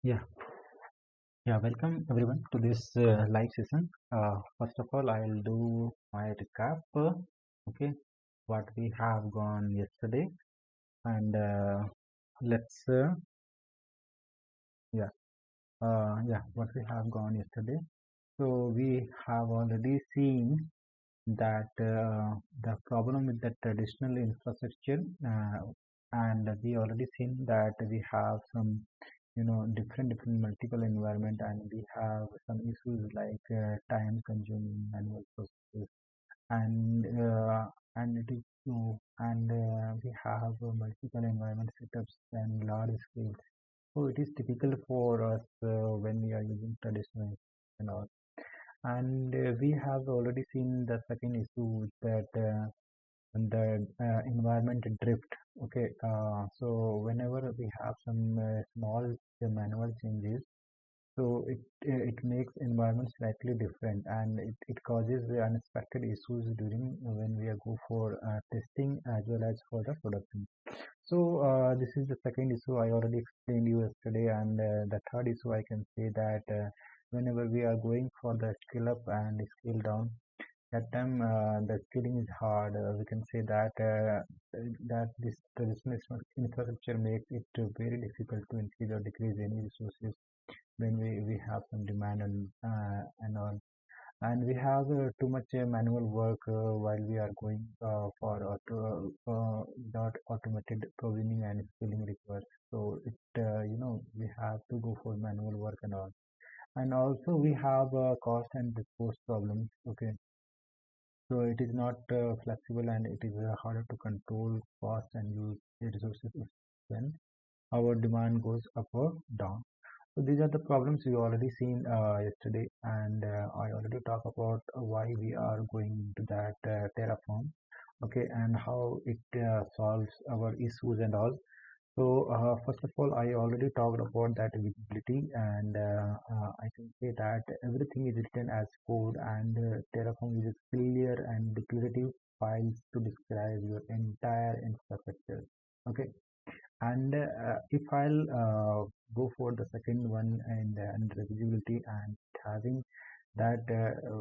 Yeah, yeah. Welcome everyone to this live session. First of all, I'll do my recap. Okay, what we have gone yesterday, and let's yeah, what we have gone yesterday. So we have already seen that the problem with the traditional infrastructure, and we already seen that we have some different multiple environment, and we have some issues like time consuming manual processes, and it is so, and we have multiple environment setups and large scale, so it is difficult for us when we are using traditional and all. And we have already seen the second issue, that the environment drift. Okay, so whenever we have some small manual changes, so it makes environment slightly different, and it causes the unexpected issues during when we are go for testing as well as for the production. So this is the second issue I already explained you yesterday, and the third issue I can say that whenever we are going for the scale up and scale down, that time the scaling is hard. We can say that this traditional infrastructure makes it very difficult to increase or decrease any resources when we have some demand and all. And we have too much manual work while we are going for that automated provisioning and scaling requires. So we have to go for manual work and all. And also we have cost and resource problems. Okay, so it is not flexible, and it is harder to control cost and use the resources when our demand goes up or down. So these are the problems we already seen yesterday, and I already talked about why we are going into that Terraform, okay, and how it solves our issues and all. So first of all, I already talked about that visibility, and I can say that everything is written as code, and Terraform uses clear and declarative files to describe your entire infrastructure. Okay, and if I'll go for the second one, and visibility, and having that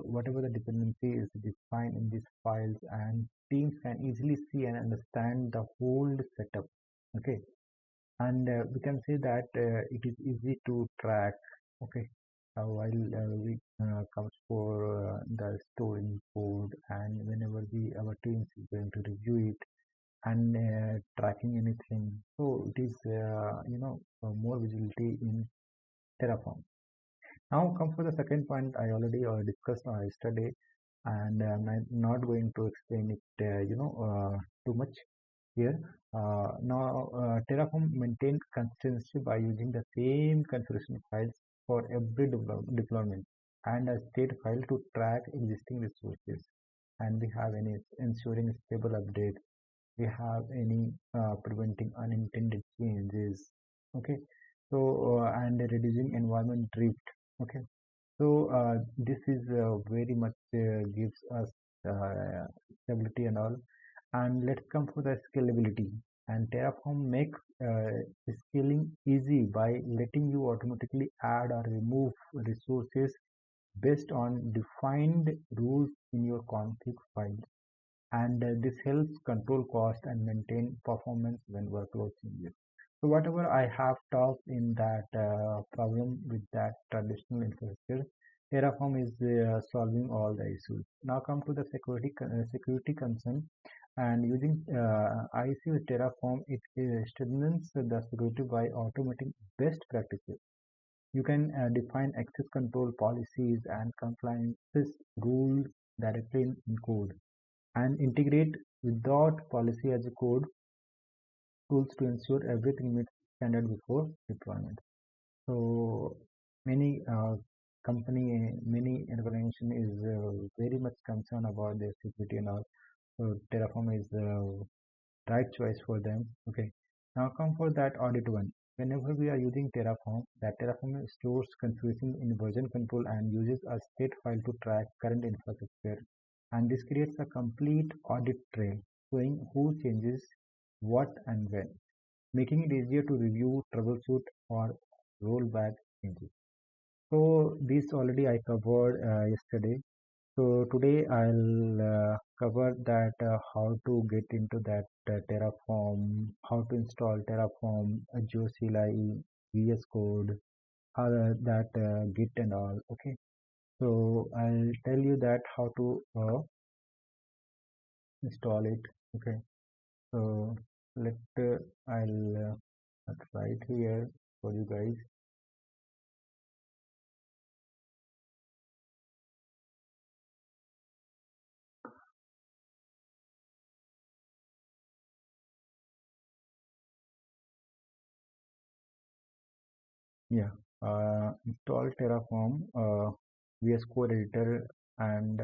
whatever the dependency is defined in these files, and teams can easily see and understand the whole setup. Okay, and we can say that it is easy to track. Okay, while we comes for the storing code, and whenever our teams is going to review it and tracking anything, so it is more visibility in Terraform. Now come for the second point. I already discussed yesterday, and I'm not going to explain it too much here. Now Terraform maintains consistency by using the same configuration files for every deployment, and a state file to track existing resources, and we have any ensuring stable updates, we have any preventing unintended changes. Okay, so and reducing environment drift. Okay, so this is very much gives us stability and all. And let's come for the scalability. And Terraform makes scaling easy by letting you automatically add or remove resources based on defined rules in your config file, and this helps control cost and maintain performance when workload changes. So whatever I have talked in that problem with that traditional infrastructure, Terraform is solving all the issues. Now come to the security concern, and using IC with Terraform, it strengthens the security by automating best practices. You can define access control policies and compliances rules directly in code, and integrate without policy as a code tools to ensure everything meets standard before deployment. So many many organization is very much concerned about their security and all. So Terraform is the right choice for them. Okay. Now come for that audit one. Whenever we are using Terraform, that Terraform stores configuration in version control and uses a state file to track current infrastructure. And this creates a complete audit trail showing who changes what and when, making it easier to review, troubleshoot, or rollback changes. So this already I covered yesterday. So today I'll cover that how to get into that Terraform, how to install Terraform, Azure CLI, VS Code, how that Git and all. Okay. So I'll tell you that how to install it. Okay. So let I'll write here for you guys. Yeah. Install Terraform, VS Code editor, and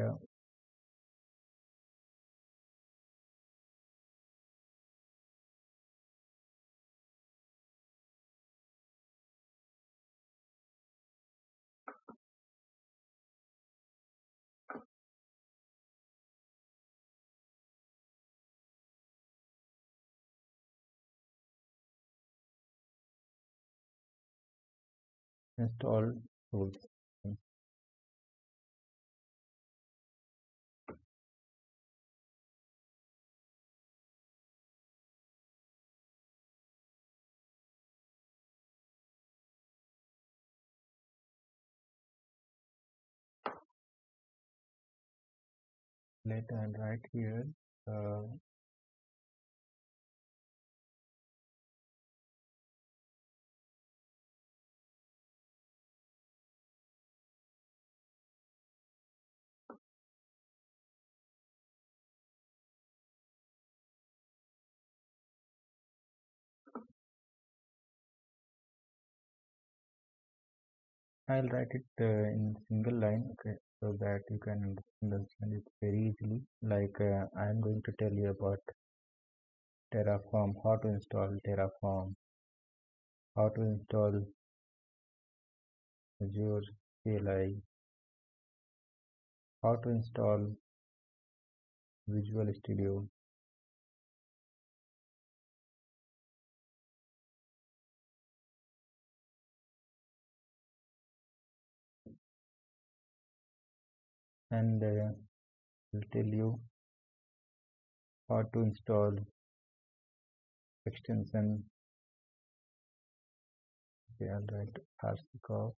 install tools. Let I'll write here. Uh, I'll write it in single line, okay, so that you can understand it very easily. Like I'm going to tell you about Terraform, how to install Terraform, how to install Azure CLI, how to install Visual Studio, and I'll tell you how to install extension. Okay, I'll write Arsico,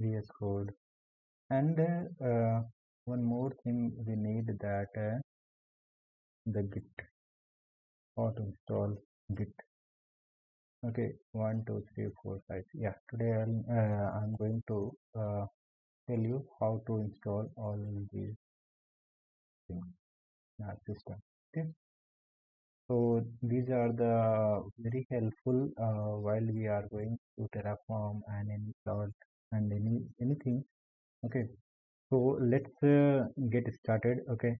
VS Code, and one more thing we need that the Git, how to install Git. Okay, 1, 2, 3, 4, 5. Yeah, today I'm going to tell you how to install all these things in our system. Okay, so these are the very helpful while we are going to Terraform and any cloud and anything. Okay, so let's get started. Okay,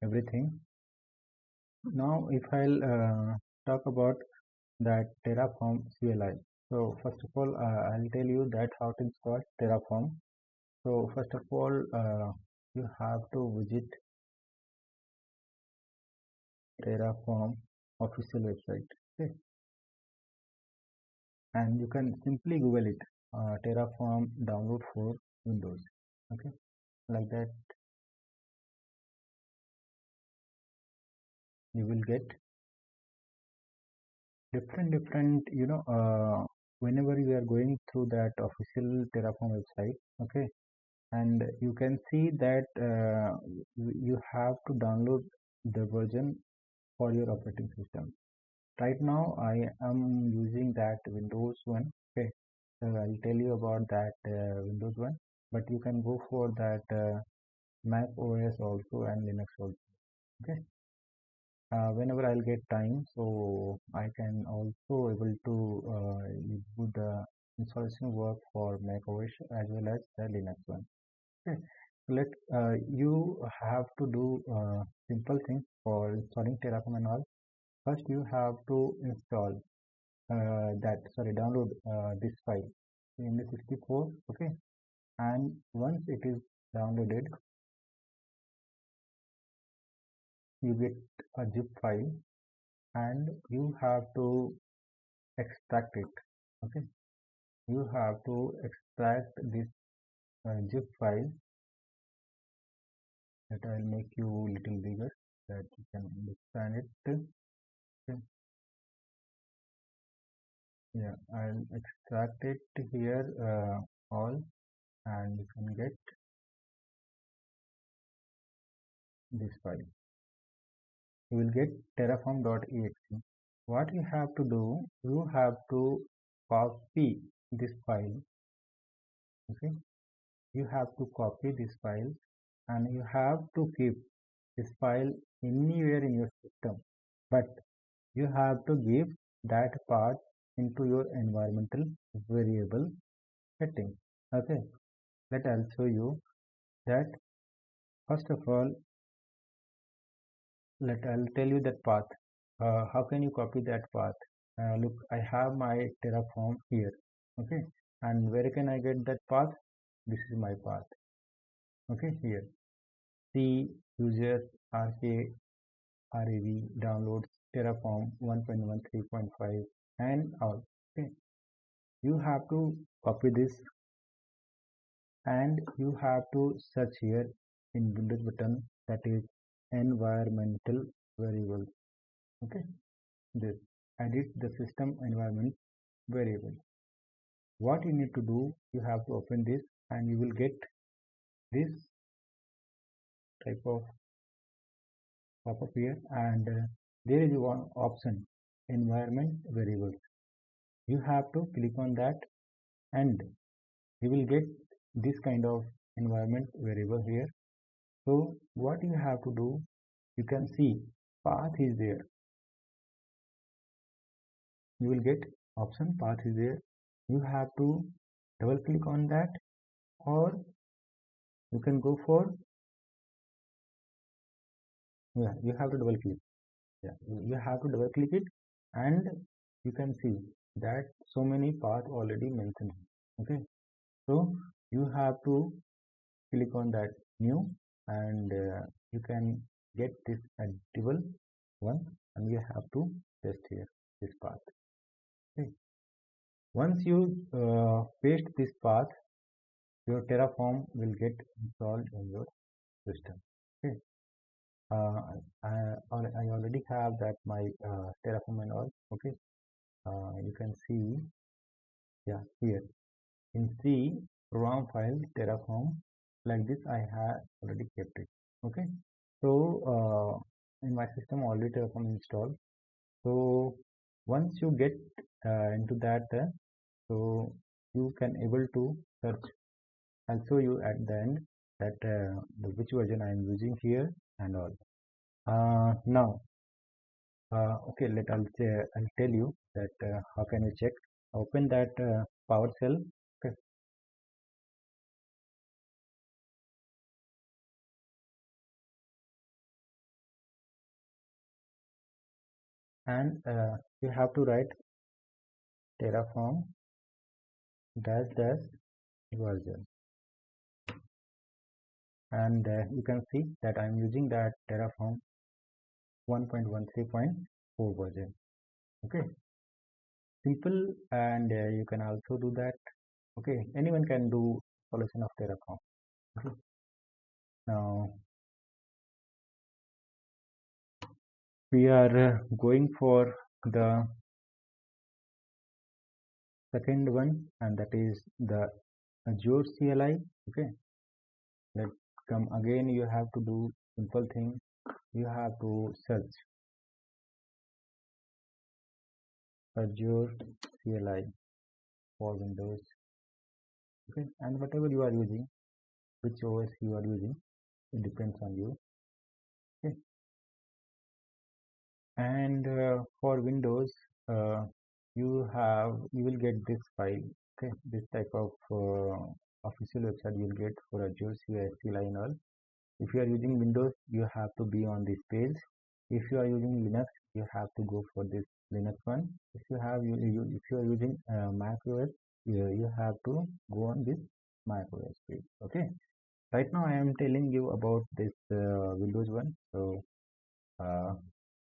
everything. Now, if I'll talk about that Terraform CLI. So first of all, I'll tell you that how to install Terraform. So first of all, you have to visit Terraform official website. Okay, and you can simply Google it, Terraform download for Windows. Okay, like that, you will get different. Whenever you are going through that official Terraform website. Okay, and you can see that you have to download the version for your operating system. Right now I am using that Windows one. Okay, so I'll tell you about that Windows one, but you can go for that Mac OS also and Linux also. Okay, whenever I'll get time, so I can also able to do the installation work for Mac OS as well as the Linux one. Okay, let you have to do simple things for installing Terraform and all. First, you have to install download this file in the 64. Okay, and once it is downloaded, you get a zip file, and you have to extract it. Okay, you have to extract this zip file. That I'll make you little bigger that you can understand it. Okay. Yeah, I'll extract it here all, and you can get this file. You will get terraform.exe. What you have to do, you have to copy this file. Okay, you have to copy this file, and you have to keep this file anywhere in your system, but you have to give that path into your environmental variable setting. Okay, I'll show you that. First of all, I'll tell you that path. How can you copy that path? Look, I have my Terraform here. Okay, and where can I get that path? This is my path. Okay, here. C user RK RAV downloads Terraform 1.13.5 and all. Okay, you have to copy this, and you have to search here in Windows button, that is environmental variables. Okay, this edit the system environment variable. What you need to do, you have to open this, and you will get this type of pop-up here, and there is one option, environment variables. You have to click on that, and you will get this kind of environment variable here. So what you have to do, you can see path is there. You will get option path is there. You have to double click on that, or you can go for, yeah, you have to double click. Yeah, you have to double click it, and you can see that so many paths already mentioned. Okay, so you have to click on that new, and you can get this editable one, and you have to test here this path. Okay, once you paste this path, your Terraform will get installed in your system. Okay, I already have that my Terraform and all. Okay, you can see, yeah, here in C program file Terraform, like this I have already kept it. Okay, so in my system already Terraform installed. So once you get into that, so you can able to search. I'll show you at the end that which version I am using here and all. Now, okay, I'll tell you that how can you check. Open that PowerShell. Okay, and you have to write Terraform dash dash version, and you can see that I'm using that Terraform 1.13.4 version. Okay, simple, and you can also do that. Okay, anyone can do solution of Terraform. Okay, now we are going for the second one, and that is the Azure CLI. Okay, let's come again. You have to do simple thing. You have to search Azure CLI for Windows. Okay, and whatever you are using, which OS you are using, it depends on you. Okay, and for Windows, you will get this file. Okay, this type of official website you will get for Azure CLI and all. If you are using Windows, you have to be on this page. If you are using Linux, you have to go for this Linux one. If you have if you are using Mac OS, you have to go on this Mac OS page. Okay. Right now I am telling you about this Windows one. So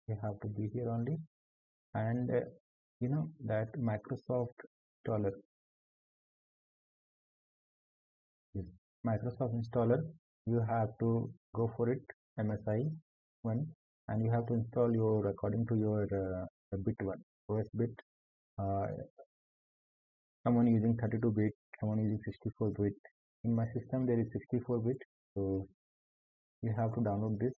you have to be here only, and you know that Microsoft installer, yes, Microsoft installer, you have to go for it, MSI one, and you have to install your according to your bit one, OS bit. Uh, Someone using 32 bit, someone using 64 bit. In my system there is 64 bit, so you have to download this,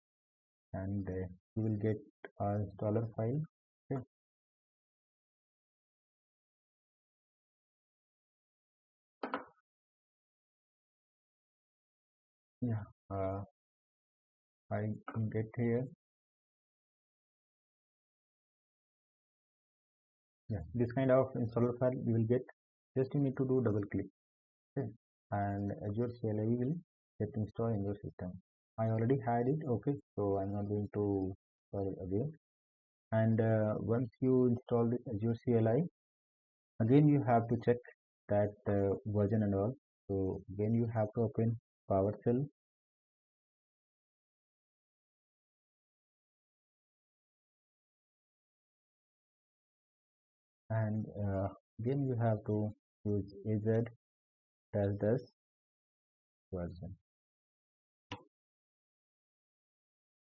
and you will get a installer file. Okay. Yeah, I can get here. Yeah, this kind of installer file you will get. Just you need to do double click. Okay. And Azure CLI will get installed in your system. I already had it. Okay, so I'm not going to install it again. And once you install this Azure CLI, again you have to check that version and all. So again you have to open PowerShell, and again you have to use az version.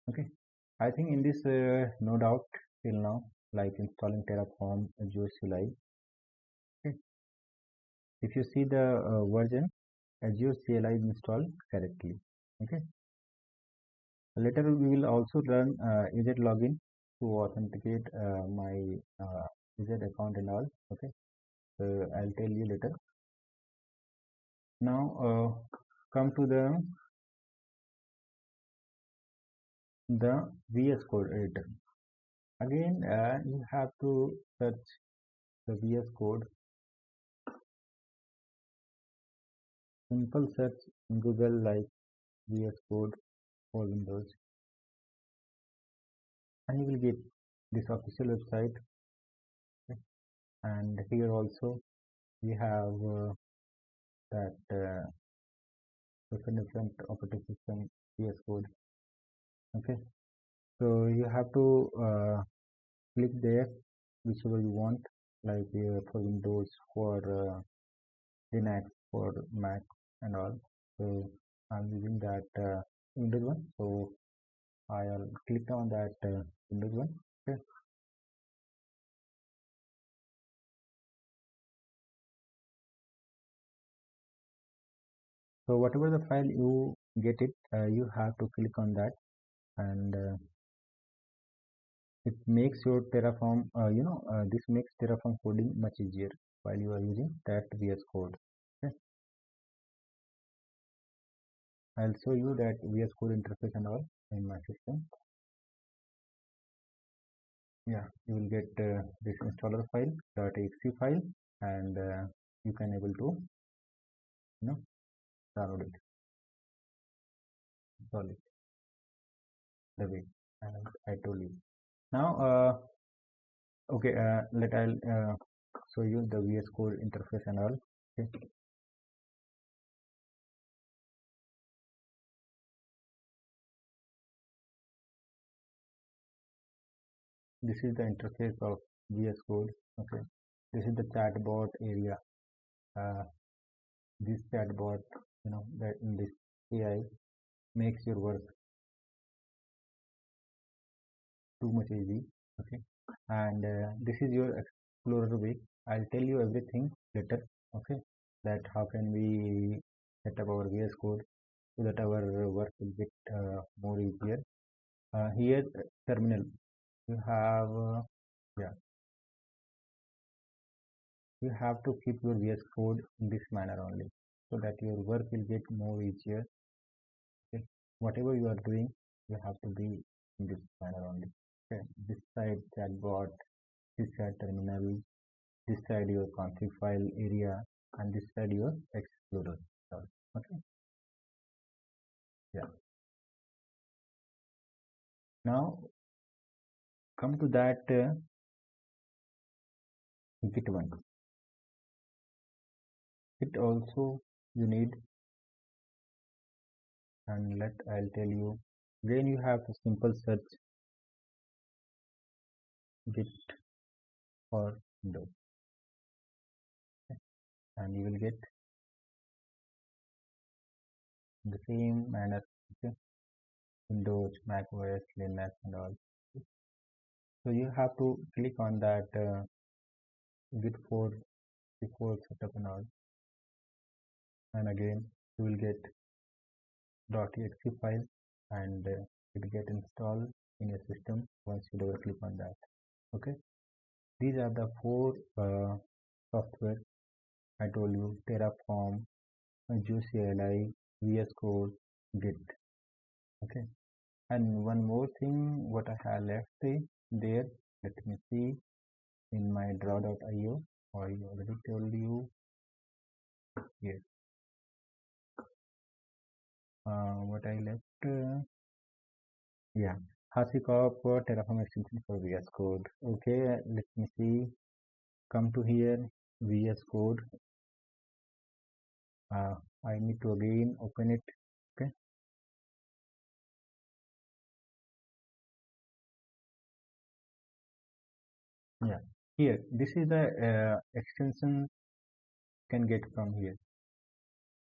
Okay, I think in this no doubt till now, like installing Terraform, Azure CLI. Okay. If you see the version, Azure CLI is installed correctly. Okay. Later we will also run EZ login to authenticate my EZ account and all. Okay. So I'll tell you later. Now come to the VS Code editor. Again, you have to search the VS Code. Simple search in Google like VS Code for Windows, and you will get this official website. Okay. And here also we have that different operating system VS Code. Okay, so you have to click there whichever you want, like for Windows, for Linux, for Mac and all. So I'm using that Windows one, so I'll click on that Windows one. Okay. So whatever the file you get it, you have to click on that, and it makes your Terraform, this makes Terraform coding much easier while you are using that VS Code. Okay. I'll show you that VS Code interface and all in my system. Yeah, you will get this installer file .exe file, and you can able to download it, install it the way I told you. Now, okay, I'll show you the VS Code interface and all. Okay. This is the interface of VS Code. Okay, this is the chatbot area. This chatbot, that in this AI makes your work too much easy. Okay, and this is your explorer way. I'll tell you everything later. Okay, that how can we set up our VS Code so that our work will get more easier. Here, terminal. You have yeah, you have to keep your VS Code in this manner only, so that your work will get more easier. Okay. Whatever you are doing, you have to be in this manner only. Okay. This side chatbot, this side terminal, this side your config file area, and this side your explorer. Okay. Yeah. Now come to that Git one. It also you need, and I'll tell you. Then you have a simple search Git for Windows, and you will get the same manner. Okay? Windows, Mac OS, Linux, and all. So you have to click on that Git for before setup and all, and again you will get .exe file, and it will get installed in your system once you double click on that. Okay, these are the four software I told you: Terraform, Azure CLI, VS Code, Git. Okay, and one more thing, what I have left there. Let me see in my draw.io. I already told you here. What I left. Yeah, Hasicop Terraform extension for VS Code. Okay, let me see. Come to here, VS Code. I need to again open it. Okay. Yeah. Here, this is the extension can get from here.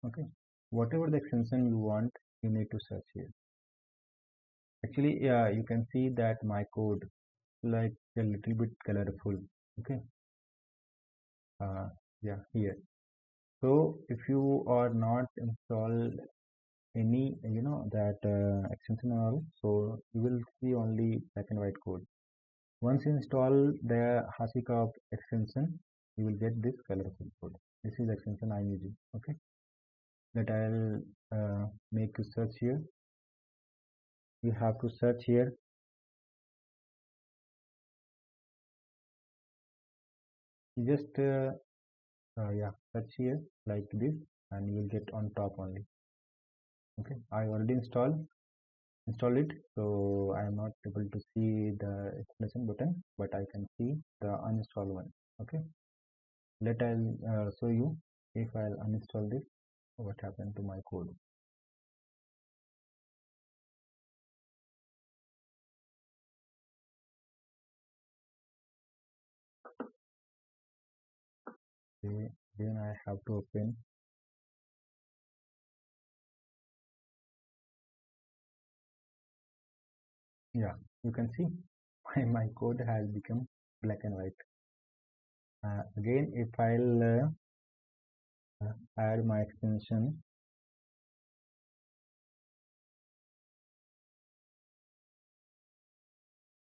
Okay. Whatever the extension you want, you need to search here. Actually, yeah, you can see that my code like a little bit colorful. Okay. Yeah, here. So if you are not install any that extension and all, so you will see only black and white code. Once you install the Hasicop extension, you will get this colorful code. This is the extension I'm using. Okay, that I'll make you search here. You have to search here. You just yeah, search here like this, and you will get on top only. Okay, I already install it, so I am not able to see the extension button, but I can see the uninstall one. Okay, I'll show you if I'll uninstall this, what happened to my code. Okay, then I have to open. Yeah, you can see my code has become black and white. Again, if I'll add my extension,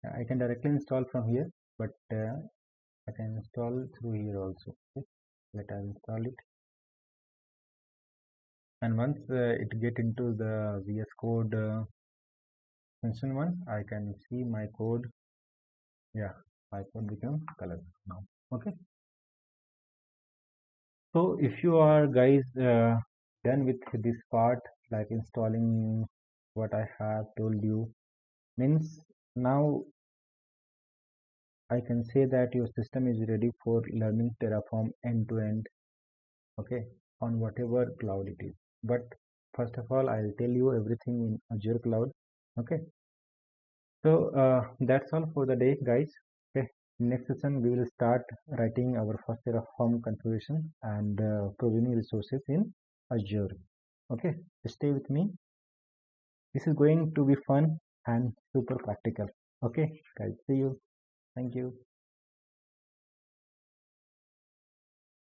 I can directly install from here, but I can install through here also. Okay? I'll install it, and once it get into the VS Code extension one, I can see my code. Yeah, my code become color now. Okay. So if you are guys done with this part, like installing what I have told you, means now I can say that your system is ready for learning Terraform end to end, okay, on whatever cloud it is. But first of all, I'll tell you everything in Azure cloud. Okay. So that's all for the day, guys. Okay. Next session we will start writing our first Terraform configuration and provisioning resources in Azure. Okay. Stay with me. This is going to be fun and super practical. Okay, guys. See you. Thank you.